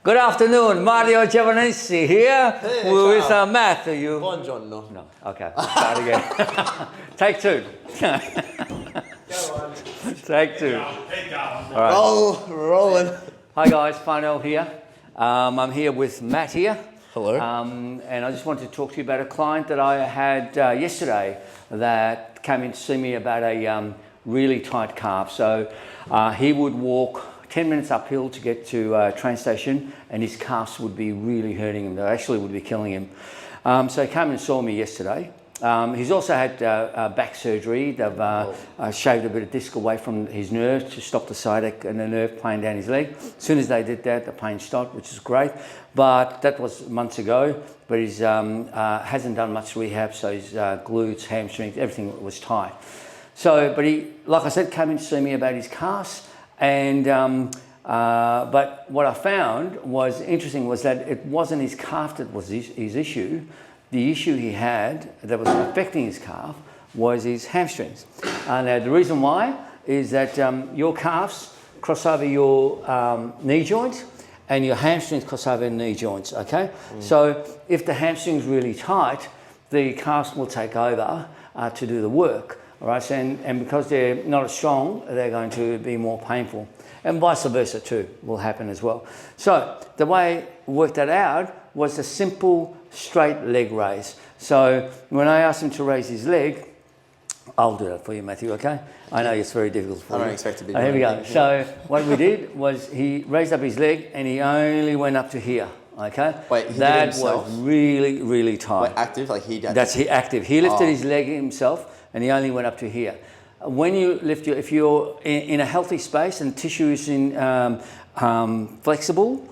Good afternoon, Mario Giovannissi here. Hey, We're with ciao. Matt. Are you? Buongiorno. No. Okay. Start again. Take two. Take two. All right. Rolling. Hi guys, Farnell here. I'm here with Matt here. Hello. And I just wanted to talk to you about a client that I had yesterday that came in to see me about a really tight calf. So he would walk 10 minutes uphill to get to a train station and his calves would be really hurting him. They actually would be killing him. So he came and saw me yesterday. He's also had back surgery. They've shaved a bit of disc away from his nerve to stop the sciatic and the nerve playing down his leg. As soon as they did that, the pain stopped, which is great. But that was months ago. But he's hasn't done much rehab, so his glutes, hamstrings, everything was tight. So, but he, like I said, came in to see me about his calves. And but what I found was interesting was that it wasn't his calf that was his issue. The issue he had that was affecting his calf was his hamstrings. Now the reason why is that your calves cross over your knee joint and your hamstrings cross over your knee joints, okay? So if the hamstring's really tight, the calves will take over to do the work, all right? So, and because they're not as strong, they're going to be more painful. And vice versa too will happen as well. So the way we worked that out was a simple straight leg raise. So when I asked him to raise his leg, I'll do that for you, Matthew, okay? I know it's very difficult for you. I don't expect to be. Here we go. So what we did was he raised up his leg and he only went up to here, okay? Wait, he did it that himself? was really, really tight. Wait, active? Like he did? That's active. He lifted his leg himself and he only went up to here. When you lift your, if you're in a healthy space and tissue is flexible,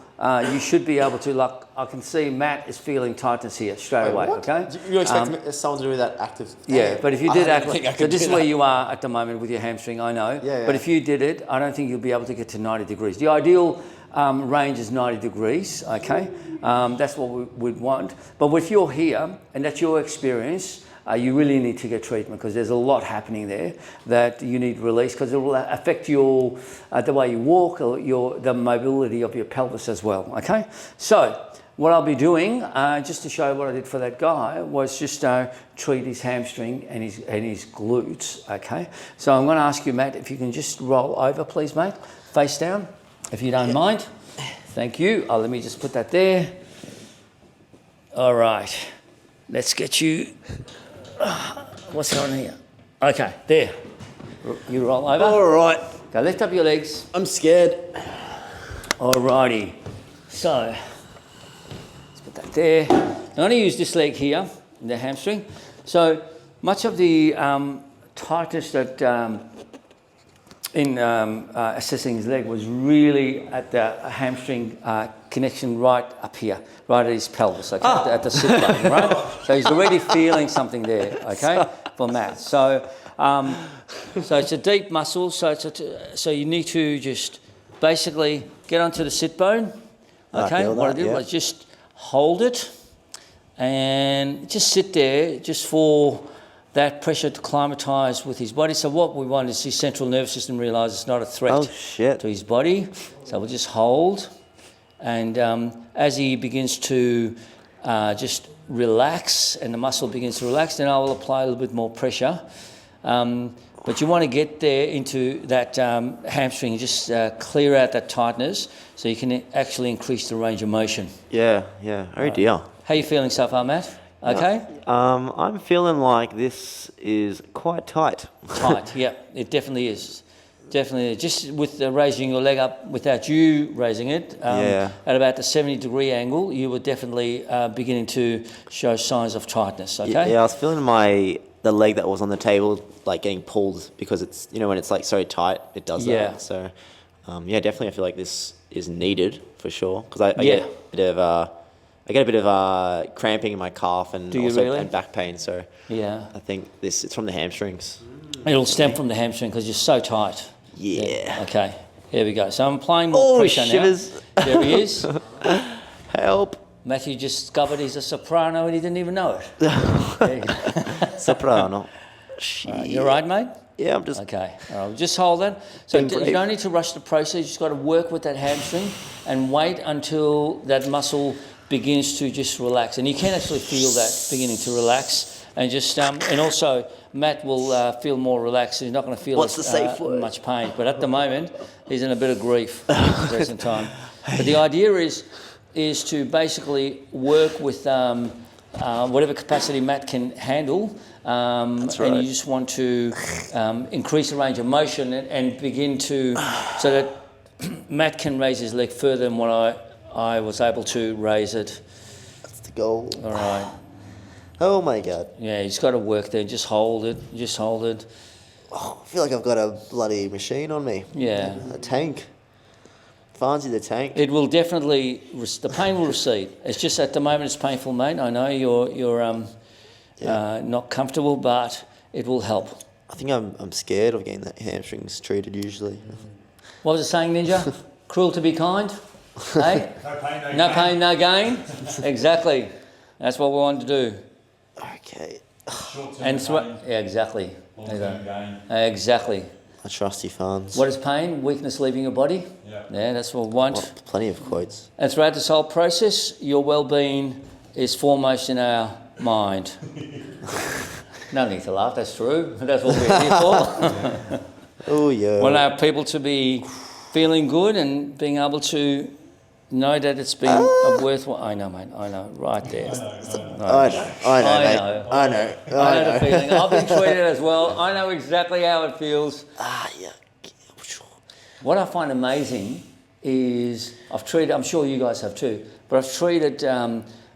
you should be able to, like, I can see Matt is feeling tightness here straight away, what? okay? You expect someone to do that active? Yeah, but if you did think I so could this do is where that. you are at the moment with your hamstring, I know. Yeah. But if you did it, I don't think you'll be able to get to 90 degrees. The ideal range is 90 degrees, okay? That's what we'd want. But if you're here and that's your experience, you really need to get treatment because there's a lot happening there that you need release because it will affect your the way you walk or the mobility of your pelvis as well, okay? So what I'll be doing, just to show what I did for that guy, was just treat his hamstring and his glutes, okay? So I'm going to ask you, Matt, if you can just roll over, please, mate, face down, if you don't mind. Thank you. Let me just put that there. All right. Let's get you... What's going on here? Okay, there. You roll over. All right. Go lift up your legs. I'm scared. Alrighty. So, let's put that there. I'm going to use this leg here, the hamstring. So, much of the tightness that in assessing his leg was really at the hamstring connection right up here, right at his pelvis, okay, at the sit bone, right? So he's already feeling something there, okay, for Matt. So, so it's a deep muscle. So so you need to just basically get onto the sit bone, okay. What I did was just hold it and just sit there, just for that pressure to climatise with his body. So what we want is his central nervous system realise it's not a threat to his body. So we'll just hold. And as he begins to just relax and the muscle begins to relax, then I will apply a little bit more pressure. But you want to get there into that hamstring and just clear out that tightness so you can actually increase the range of motion. Yeah. Oh dear. How are you feeling so far, Matt? Okay? I'm feeling like this is quite tight. Tight, yeah, it definitely is. Definitely, just with raising your leg up without you raising it, at about the 70-degree angle, you were definitely beginning to show signs of tightness, okay? Yeah, I was feeling the leg that was on the table like getting pulled because it's, when it's like so tight, it does that. So, definitely I feel like this is needed for sure because I get a bit of cramping in my calf and and back pain. So I think it's from the hamstrings. It'll stem from the hamstring because you're so tight. Yeah. Okay, here we go. So I'm applying more pressure shivers. now. There he is. Help. Matthew just discovered he's a soprano and he didn't even know it. Soprano. You all right, mate? Yeah, I'm just. Okay, all right, just hold that. So Being you brave. don't need to rush the process. You just got to work with that hamstring and wait until that muscle begins to just relax. And you can actually feel that beginning to relax. And just and also Matt will feel more relaxed. He's not going to feel What's the safe word? much pain. But at the moment, he's in a bit of grief at the present time. But the idea is to basically work with whatever capacity Matt can handle. That's right. And you just want to increase the range of motion and begin to, so that Matt can raise his leg further than what I was able to raise it. That's the goal. All right. Oh my god. Yeah, he's got to work there. Just hold it. Just hold it. Oh, I feel like I've got a bloody machine on me. Yeah. A tank. Fancy the tank. It will definitely, the pain will recede. It's just at the moment it's painful, mate. I know you're not comfortable, but it will help. I think I'm scared of getting that hamstrings treated usually. What was it saying, Ninja? Cruel to be kind? Hey? No pain, no gain. Exactly. That's what we want to do. Okay. And yeah, exactly. Long-term gain. Exactly. I trust you, Fans. What is pain? Weakness leaving your body. Yeah, that's what we want. Well, plenty of quotes. And throughout this whole process, your well-being is foremost in our mind. No need to laugh. That's true. That's what we're here for. Oh yeah. We want our people to be feeling good and being able to know that it's been a worthwhile. I know, mate. I know. Right there. I know, mate. I know. I know the feeling. I've been treated as well. I know exactly how it feels. Ah, yeah. What I find amazing is I've treated, I'm sure you guys have too, but I've treated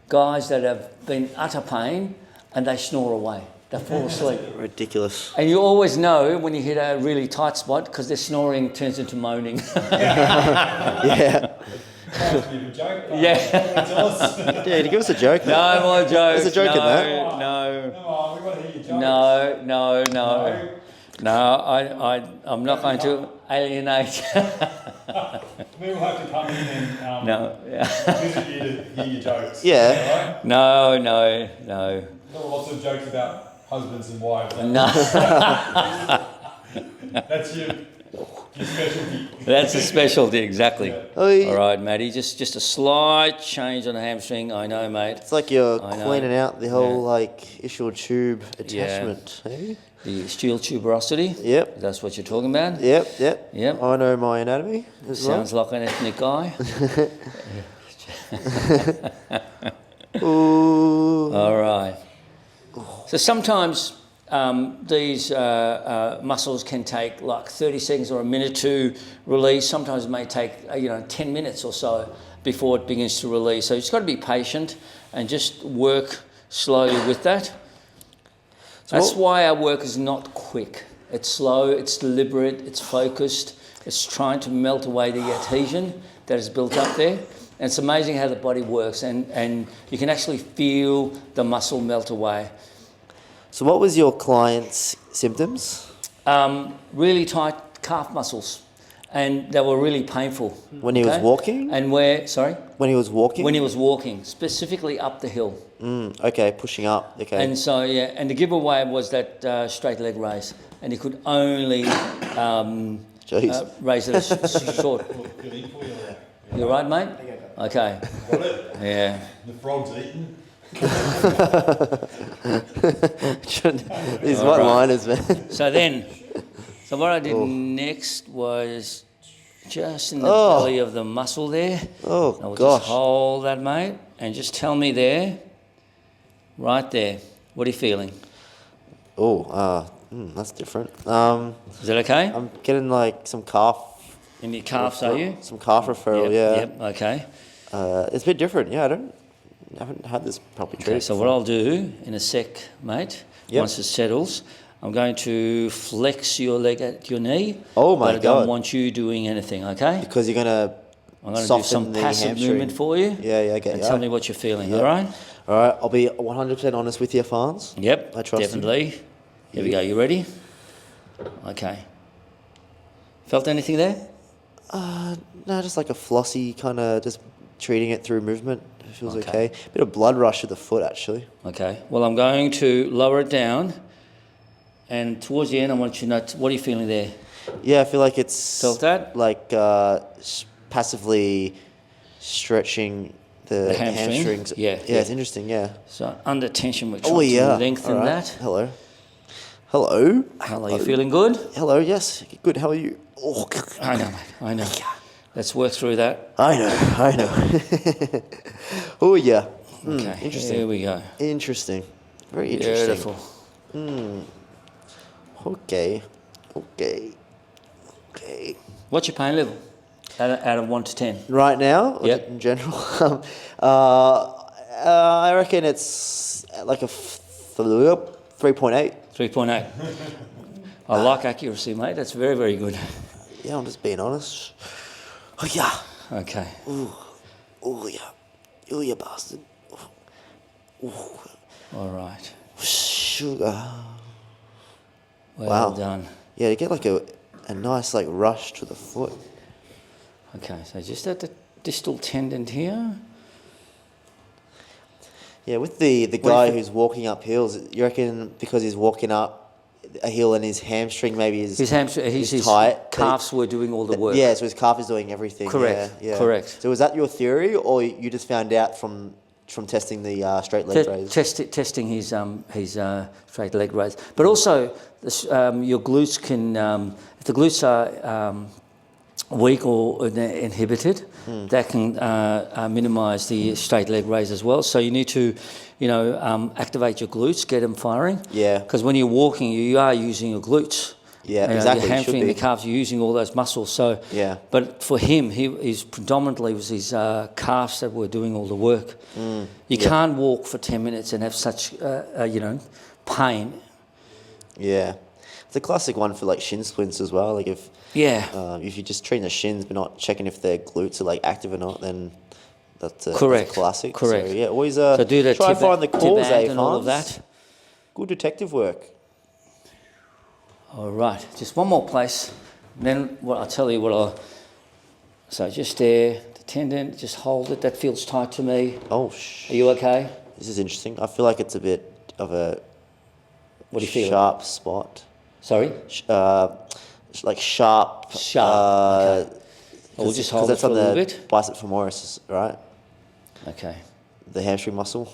guys that have been utter pain and they snore away. They fall asleep. Ridiculous. And you always know when you hit a really tight spot because their snoring turns into moaning. Yeah. Yeah. Dude, give us a joke. Mate. No more jokes. There's a joke in that. No. Come on, we want to hear your jokes. No. No, I'm not going to alienate. We will have to come in and No. visit you to hear your jokes. Yeah. Right? No. There were lots of jokes about husbands and wives. No. That's your specialty. That's a specialty, exactly. Oi. All right, Matty, just a slight change on the hamstring. I know, mate. It's like you're I know. cleaning out the whole Yeah. ischial tube attachment. Hey? The steel tuberosity. Yep. That's what you're talking about. Yep. Yep. I know my anatomy as well. Sounds like an ethnic guy. Ooh. All right. So sometimes these muscles can take like 30 seconds or a minute to release. Sometimes it may take 10 minutes or so before it begins to release. So you've just got to be patient and just work slowly with that. That's why our work is not quick. It's slow, it's deliberate, it's focused. It's trying to melt away the adhesion that is built up there. And it's amazing how the body works and you can actually feel the muscle melt away. So what was your client's symptoms? Really tight calf muscles, and they were really painful. When he was walking? And When he was walking? when he was walking, specifically up the hill. Okay, pushing up. Okay. And so, and the giveaway was that straight leg raise, and he could only Jeez. raise it a short. You all right, mate? Okay. Got it? Yeah. The frog's eaten. These All one-liners, man. So what I did next was just in the belly of the muscle there. Oh, I will gosh. just hold that, mate, and just tell me there, right there, what are you feeling? That's different. Is that okay? I'm getting some calf. In your calves, are you? Some calf referral, yeah. Yep, okay. It's a bit different, yeah. I haven't had this properly treated. Okay, so what I'll do in a sec, mate, once it settles, I'm going to flex your leg at your knee. Oh my but I don't God. want you doing anything, okay? Because you're gonna I'm going to do soften some the passive hamstring. movement for you. Yeah, I get And you. tell me what you're feeling, Yep. all right? All right, I'll be 100% honest with you, Fans. Yep, I trust you. definitely. Here we go, you ready? Okay. Felt anything there? No, just like a flossy kind of just treating it through movement. It feels Okay. okay. Bit of blood rush at the foot, actually. Okay, well, I'm going to lower it down And towards the end, I want you to know, what are you feeling there? Yeah, I feel like it's Felt that? like passively stretching the hamstring? hamstrings. Yeah, yeah, it's interesting. Yeah. So under tension, we're trying Oh yeah. to lengthen All right. that. Hello. Hello. Hello, you feeling good? Hello. Yes. Good. How are you? Oh. I know, mate. I know. Let's work through that. I know. Oh yeah. Okay. Interesting. Here we go. Interesting. Very interesting. Beautiful. Okay. What's your pain level? Out of 1 to 10. Right now, or Yep. in general, I reckon it's like a 3.8. 3.8. I like accuracy, mate. That's very, very good. Yeah, I'm just being honest. Oh yeah. Okay. Oh yeah. Oh yeah, bastard. All right. Sugar. Well Wow. done. Yeah, you get like a nice like rush to the foot. Okay, so just at the distal tendon here. Yeah, with the guy who's walking up hills, you reckon because he's walking up a hill and his hamstring maybe is His tight, calves were doing all the work. Yeah, so his calf is doing everything. Correct, Yeah. correct. So was that your theory, or you just found out from testing the straight leg raise? Testing his straight leg raise, but also your glutes can, if the glutes are weak or inhibited, that can minimise the straight leg raise as well. So you need to, activate your glutes, get them firing. Yeah. Because when you're walking, you are using your glutes. Yeah, Your exactly. hamstring, the calves, you're using all those muscles. So, Yeah. But for him, he's predominantly was his calves that were doing all the work. You can't walk for 10 minutes and have such, pain. Yeah, it's a classic one for like shin splints as well. Like if you're just treating the shins but not checking if their glutes are like active or not, then that's a classic. Correct. So, yeah, always So do that. try and find the cause, and all of Hans? that. Good detective work. All right, just one more place. Then I'll tell you what I'll. So just there, the tendon, just hold it. That feels tight to me. Oh, Are you okay? this is interesting. I feel like it's a bit of a What do you feel? sharp spot. Sorry? Like sharp. Sharp. Okay. We'll just hold it that's for a on little the bit. bicep femoris, right? Okay. The hamstring muscle.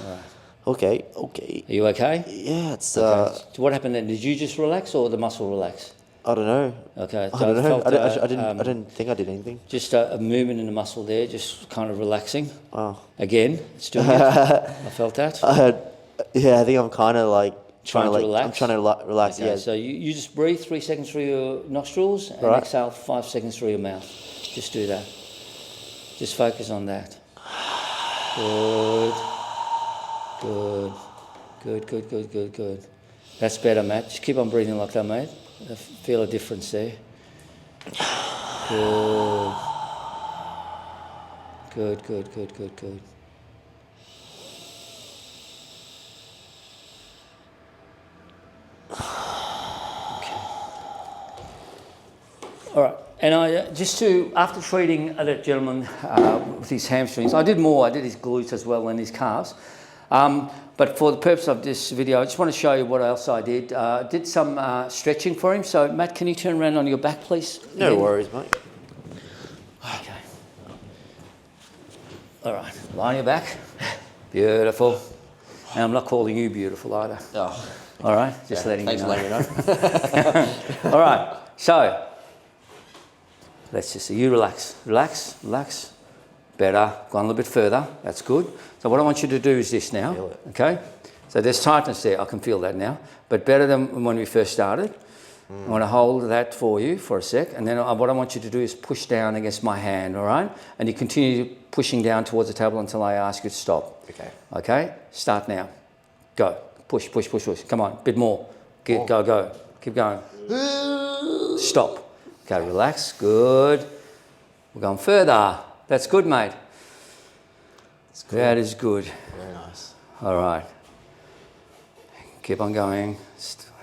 All right. Okay. Are you okay? Yeah, it's. Okay. So what happened then? Did you just relax or the muscle relax? I don't know. Okay. I So don't know. felt, I didn't think I did anything. Just a movement in the muscle there, just kind of relaxing. Oh. Again, it's doing it. I felt that. Yeah, I think I'm kind of like Trying to relax? I'm trying to relax. Okay, Yeah. so you just breathe 3 seconds through your nostrils and Right. exhale 5 seconds through your mouth. Just do that. Just focus on that. Good. That's better, Matt. Just keep on breathing like that, mate. I feel a difference there. Good. All right, and I after treating that gentleman with his hamstrings, I did more. I did his glutes as well and his calves. But for the purpose of this video, I just want to show you what else I did. Did some stretching for him. So, Matt, can you turn around on your back, please? No Again? worries, mate. Okay. All right, lie on your back. Beautiful. And I'm not calling you beautiful either. Oh, All right, just letting you thanks know. for letting me know. All right, so let's just see. You relax. Better. Go on a little bit further. That's good. So what I want you to do is this now. Feel it. Okay? So there's tightness there. I can feel that now. But better than when we first started. I want to hold that for you for a sec. And then what I want you to do is push down against my hand, all right? And you continue pushing down towards the table until I ask you to stop. Okay. Okay? Start now. Go. Push. Come on. Bit more. Go. Keep going. Stop. Okay, relax. Good. We're going further. That's good, mate. Cool. That is good. Very nice. All right. Keep on going.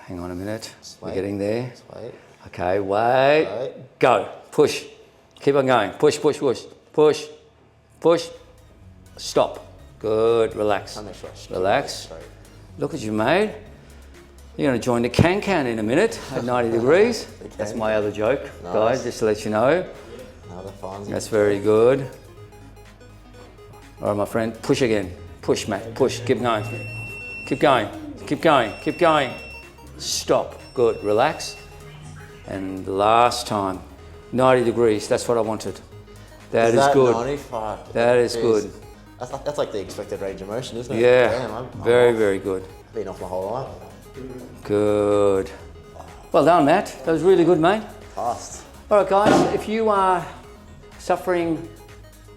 Hang on a minute. We're wait. getting there. Just wait. Okay, wait. Go. Push. Keep on going. Push. Stop. Good. Relax. I'll make sure I straight. Relax. Straight. Look at you, mate. You're going to join the can in a minute at 90 degrees. That's my other joke, guys, just to let you know. Another fun. That's very good. All right, my friend, push again. Push, Matt, push, keep going. Keep going, keep going, keep going. Stop, good, relax. And the last time, 90 degrees, that's what I wanted. That is good. 95? That is good. That's like the expected range of motion, isn't it? Yeah, Damn, very, very good. I've been off my whole life. Good. Well done, Matt. That was really good, mate. Fast. All right, guys, if you are suffering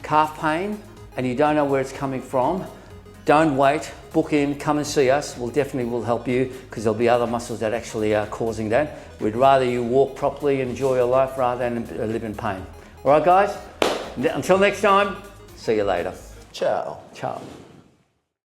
calf pain and you don't know where it's coming from, don't wait. Book in, come and see us. We'll definitely will help you because there'll be other muscles that actually are causing that. We'd rather you walk properly and enjoy your life rather than live in pain. All right, guys, until next time, see you later. Ciao. Ciao.